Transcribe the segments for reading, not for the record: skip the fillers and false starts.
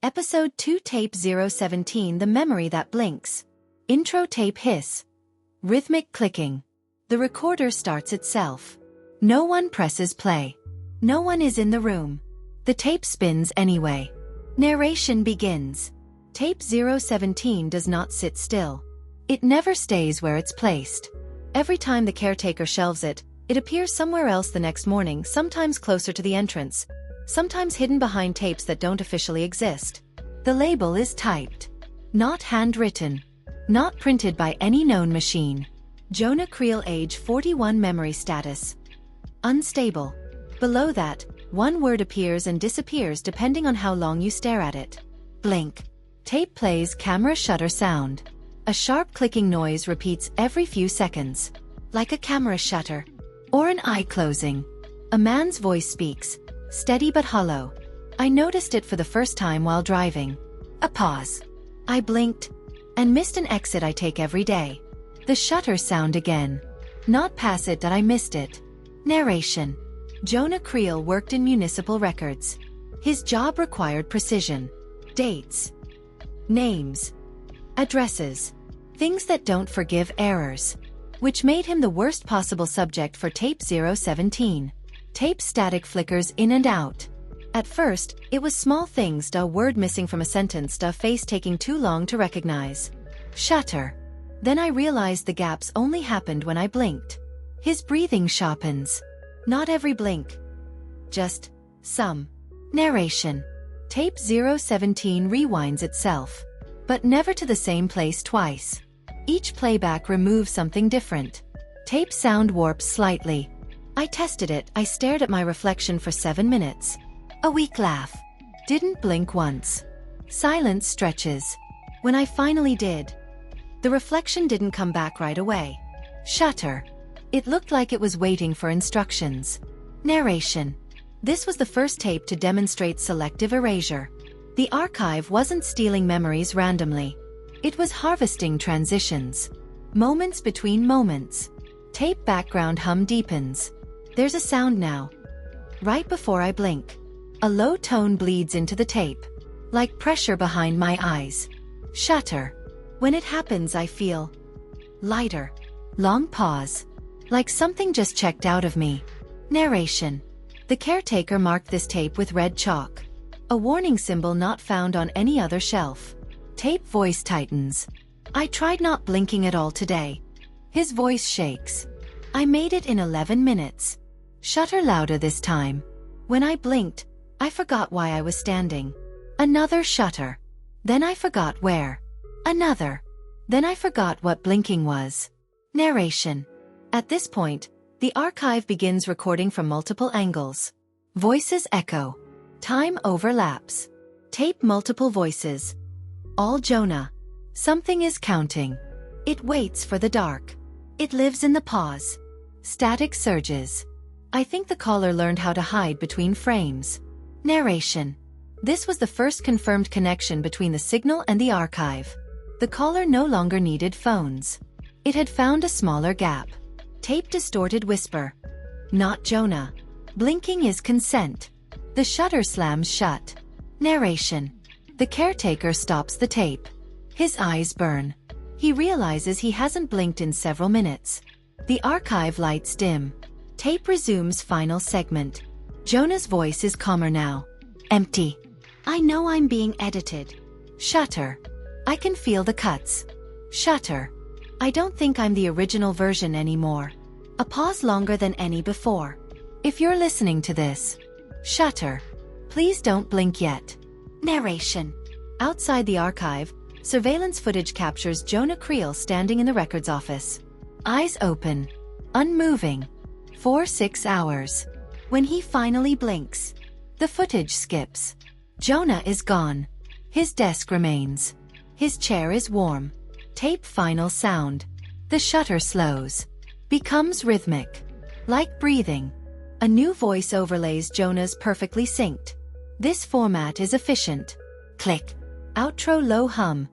Episode 2 Tape 017 The Memory That Blinks. Intro tape hiss. Rhythmic clicking. The recorder starts itself. No one presses play. No one is in the room. The tape spins anyway. Narration begins. Tape 017 does not sit still. It never stays where it's placed. Every time the caretaker shelves it, it appears somewhere else the next morning, sometimes closer to the entrance, sometimes hidden behind tapes that don't officially exist. The label is typed. Not handwritten. Not printed by any known machine. Jonah Creel, age 41, memory status. Unstable. Below that, one word appears and disappears depending on how long you stare at it. Blink. Tape plays camera shutter sound. A sharp clicking noise repeats every few seconds. Like a camera shutter. Or an eye closing. A man's voice speaks. Steady but hollow. I noticed it for the first time while driving. A pause. I blinked. And missed an exit I take every day. The shutter sound again. Not past it that I missed it. Narration. Jonah Creel worked in municipal records. His job required precision. Dates. Names. Addresses. Things that don't forgive errors. Which made him the worst possible subject for tape 017. Tape static flickers in and out. At first, it was small things, a word missing from a sentence, a face taking too long to recognize. Shutter. Then I realized the gaps only happened when I blinked. His breathing sharpens. Not every blink. Just some. Narration. Tape 017 rewinds itself. But never to the same place twice. Each playback removes something different. Tape sound warps slightly. I tested it. I stared at my reflection for 7 minutes. A weak laugh. Didn't blink once. Silence stretches. When I finally did, the reflection didn't come back right away. Shutter. It looked like it was waiting for instructions. Narration. This was the first tape to demonstrate selective erasure. The archive wasn't stealing memories randomly. It was harvesting transitions. Moments between moments. Tape background hum deepens. There's a sound now. Right before I blink. A low tone bleeds into the tape. Like pressure behind my eyes. Shutter. When it happens I feel lighter. Long pause. Like something just checked out of me. Narration. The caretaker marked this tape with red chalk. A warning symbol not found on any other shelf. Tape voice tightens. I tried not blinking at all today. His voice shakes. I made it in 11 minutes. Shutter louder this time. When I blinked, I forgot why I was standing. Another shutter. Then I forgot where. Another. Then I forgot what blinking was. Narration. At this point, the archive begins recording from multiple angles. Voices echo. Time overlaps. Tape multiple voices. All Jonah. Something is counting. It waits for the dark. It lives in the pause. Static surges. I think the caller learned how to hide between frames. Narration. This was the first confirmed connection between the signal and the archive. The caller no longer needed phones. It had found a smaller gap. Tape distorted whisper. Not Jonah. Blinking is consent. The shutter slams shut. Narration. The caretaker stops the tape. His eyes burn. He realizes he hasn't blinked in several minutes. The archive lights dim. Tape resumes final segment. Jonah's voice is calmer now. Empty. I know I'm being edited. Shutter. I can feel the cuts. Shutter. I don't think I'm the original version anymore. A pause longer than any before. If you're listening to this. Shutter. Please don't blink yet. Narration. Outside the archive, surveillance footage captures Jonah Creel standing in the records office. Eyes open. Unmoving. For 6 hours. When he finally blinks, the footage skips. Jonah is gone. His desk remains. His chair is warm. Tape final sound. The shutter slows. Becomes rhythmic. Like breathing. A new voice overlays Jonah's perfectly synced. This format is efficient. Click. Outro low hum.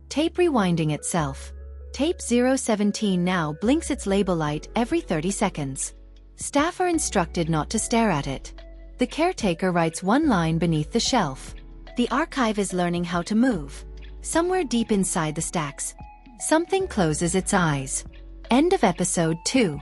Tape rewinding itself. Tape 017 now blinks its label light every 30 seconds. Staff are instructed not to stare at it. The caretaker writes one line beneath the shelf. The archive is learning how to move. Somewhere deep inside the stacks, something closes its eyes. End of episode 2.